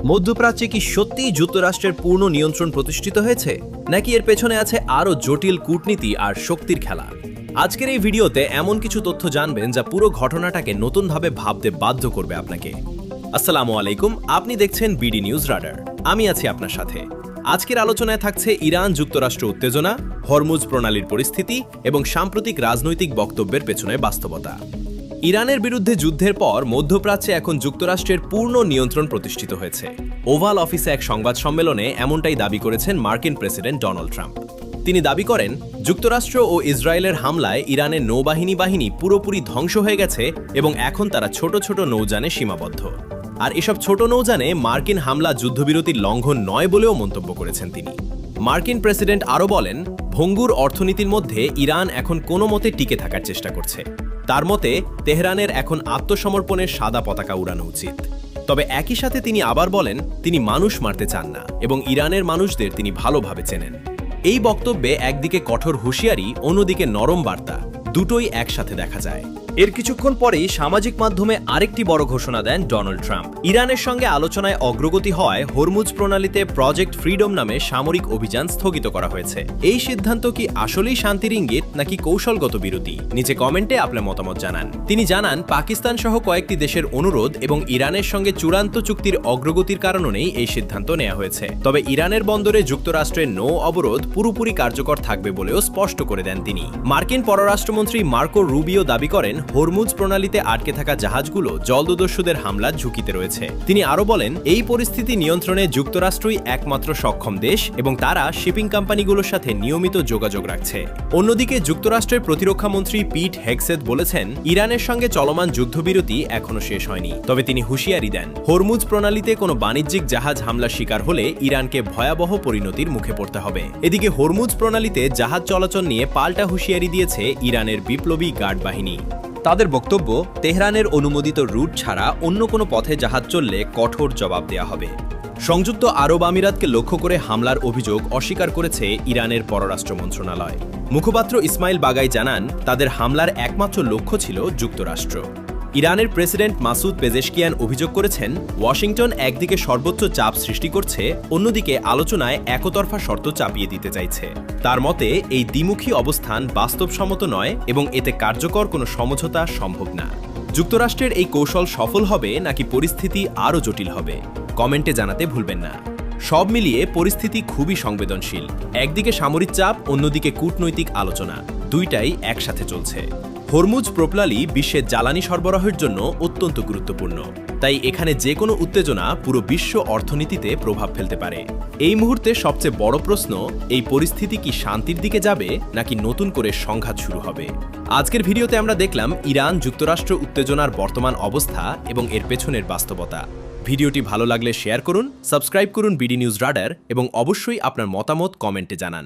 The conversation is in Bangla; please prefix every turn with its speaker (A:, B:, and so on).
A: মধ্যপ্রাচ্যে কি সত্যিই যুক্তরাষ্ট্রের পূর্ণ নিয়ন্ত্রণ প্রতিষ্ঠিত হয়েছে, নাকি এর পেছনে আছে আরও জটিল কূটনীতি আর শক্তির খেলা? আজকের এই ভিডিওতে এমন কিছু তথ্য জানবেন যা পুরো ঘটনাটাকে নতুনভাবে ভাবতে বাধ্য করবে আপনাকে। আসসালামু আলাইকুম, আপনি দেখছেন বিডি নিউজ রাডার। আমি আছি আপনার সাথে। আজকের আলোচনায় থাকছে ইরান যুক্তরাষ্ট্র উত্তেজনা, হরমুজ প্রণালীর পরিস্থিতি এবং সাম্প্রতিক রাজনৈতিক বক্তব্যের পেছনে বাস্তবতা। ইরানের বিরুদ্ধে যুদ্ধের পর মধ্যপ্রাচ্যে এখন যুক্তরাষ্ট্রের পূর্ণ নিয়ন্ত্রণ প্রতিষ্ঠিত হয়েছে। ওভাল অফিসে এক সংবাদ সম্মেলনে এমনটাই দাবি করেছেন মার্কিন প্রেসিডেন্ট ডোনাল্ড ট্রাম্প। তিনি দাবি করেন, যুক্তরাষ্ট্র ও ইসরায়েলের হামলায় ইরানের নৌবাহিনী পুরোপুরি ধ্বংস হয়ে গেছে এবং এখন তারা ছোট ছোট নৌযানে সীমাবদ্ধ। আর এসব ছোট নৌযানে মার্কিন হামলা যুদ্ধবিরতির লঙ্ঘন নয় বলেও মন্তব্য করেছেন তিনি। মার্কিন প্রেসিডেন্ট আরও বলেন, ভঙ্গুর অর্থনীতির মধ্যে ইরান এখন কোনো মতে টিকে থাকার চেষ্টা করছে। তার মতে তেহরানের এখন আত্মসমর্পণের সাদা পতাকা উড়ানো উচিত। তবে একই সাথে তিনি আবার বলেন, তিনি মানুষ মারতে চান না এবং ইরানের মানুষদের তিনি ভালোভাবে চেনেন। এই বক্তব্যে একদিকে কঠোর হুঁশিয়ারি, অন্যদিকে নরম বার্তা, দুটোই একসাথে দেখা যায়। এর কিছুক্ষণ পরেই সামাজিক মাধ্যমে আরেকটি বড় ঘোষণা দেন ডোনাল্ড ট্রাম্প। ইরানের সঙ্গে আলোচনায় অগ্রগতি হওয়ায় হরমুজ প্রণালীতে প্রজেক্ট ফ্রিডম নামে সামরিক অভিযান স্থগিত করা হয়েছে। এই সিদ্ধান্ত কি আসলেই শান্তির ইঙ্গিত নাকি কৌশলগত বিরতি? নিচে কমেন্টে আপনার মতামত জানান। তিনি জানান, পাকিস্তান সহ কয়েকটি দেশের অনুরোধ এবং ইরানের সঙ্গে চূড়ান্ত চুক্তির অগ্রগতির কারণেই এই সিদ্ধান্ত নেওয়া হয়েছে। তবে ইরানের বন্দরে যুক্তরাষ্ট্রের নৌ অবরোধ পুরোপুরি কার্যকর থাকবে বলেও স্পষ্ট করে দেন তিনি। মার্কিন পররাষ্ট্রমন্ত্রী মার্কো রুবিও দাবি করেন, হরমুজ প্রণালীতে আটকে থাকা জাহাজগুলো জলদস্যুদের হামলার ঝুঁকিতে রয়েছে। তিনি আরও বলেন, এই পরিস্থিতি নিয়ন্ত্রণে যুক্তরাষ্ট্রই একমাত্র সক্ষম দেশ এবং তারা শিপিং কোম্পানিগুলোর সাথে নিয়মিত যোগাযোগ রাখছে। অন্যদিকে যুক্তরাষ্ট্রের প্রতিরক্ষা মন্ত্রী পিট হেগসেথ বলেছেন, ইরানের সঙ্গে চলমান যুদ্ধবিরতি এখনো শেষ হয়নি। তবে তিনি হুঁশিয়ারি দেন, হরমুজ প্রণালীতে কোনো বাণিজ্যিক জাহাজ হামলার শিকার হলে ইরানকে ভয়াবহ পরিণতির মুখে পড়তে হবে। এদিকে হরমুজ প্রণালীতে জাহাজ চলাচল নিয়ে পাল্টা হুঁশিয়ারি দিয়েছে ইরানের বিপ্লবী গার্ড বাহিনী। তাদের বক্তব্য, তেহরানের অনুমোদিত রুট ছাড়া অন্য কোনো পথে জাহাজ চললে কঠোর জবাব দেওয়া হবে। সংযুক্ত আরব আমিরাতকে লক্ষ্য করে হামলার অভিযোগ অস্বীকার করেছে ইরানের পররাষ্ট্র মন্ত্রণালয়। মুখপাত্র ইসমাইল বাগাই জানান, তাদের হামলার একমাত্র লক্ষ্য ছিল যুক্তরাষ্ট্র। ইরানের প্রেসিডেন্ট মাসুদ পেজেশকিয়ান অভিযোগ করেছেন, ওয়াশিংটন একদিকে সর্বোচ্চ চাপ সৃষ্টি করছে, অন্যদিকে আলোচনায় একতরফা শর্ত চাপিয়ে দিতে চাইছে। তার মতে এই দ্বিমুখী অবস্থান বাস্তবসম্মত নয় এবং এতে কার্যকর কোনো সমঝোতা সম্ভব না। যুক্তরাষ্ট্রের এই কৌশল সফল হবে নাকি পরিস্থিতি আরও জটিল হবে? কমেন্টে জানাতে ভুলবেন না। সব মিলিয়ে পরিস্থিতি খুবই সংবেদনশীল। একদিকে সামরিক চাপ, অন্যদিকে কূটনৈতিক আলোচনা, দুইটাই একসাথে চলছে। হরমুজ প্রণালী বিশ্বের জ্বালানি সরবরাহের জন্য অত্যন্ত গুরুত্বপূর্ণ। তাই এখানে যে কোনো উত্তেজনা পুরো বিশ্ব অর্থনীতিতে প্রভাব ফেলতে পারে। এই মুহূর্তে সবচেয়ে বড় প্রশ্ন, এই পরিস্থিতি কি শান্তির দিকে যাবে নাকি নতুন করে সংঘাত শুরু হবে? আজকের ভিডিওতে আমরা দেখলাম ইরান যুক্তরাষ্ট্র উত্তেজনার বর্তমান অবস্থা এবং এর পেছনের বাস্তবতা। ভিডিওটি ভালো লাগলে শেয়ার করুন, সাবস্ক্রাইব করুন বিডি নিউজ রাডার এবং অবশ্যই আপনার মতামত কমেন্টে জানান।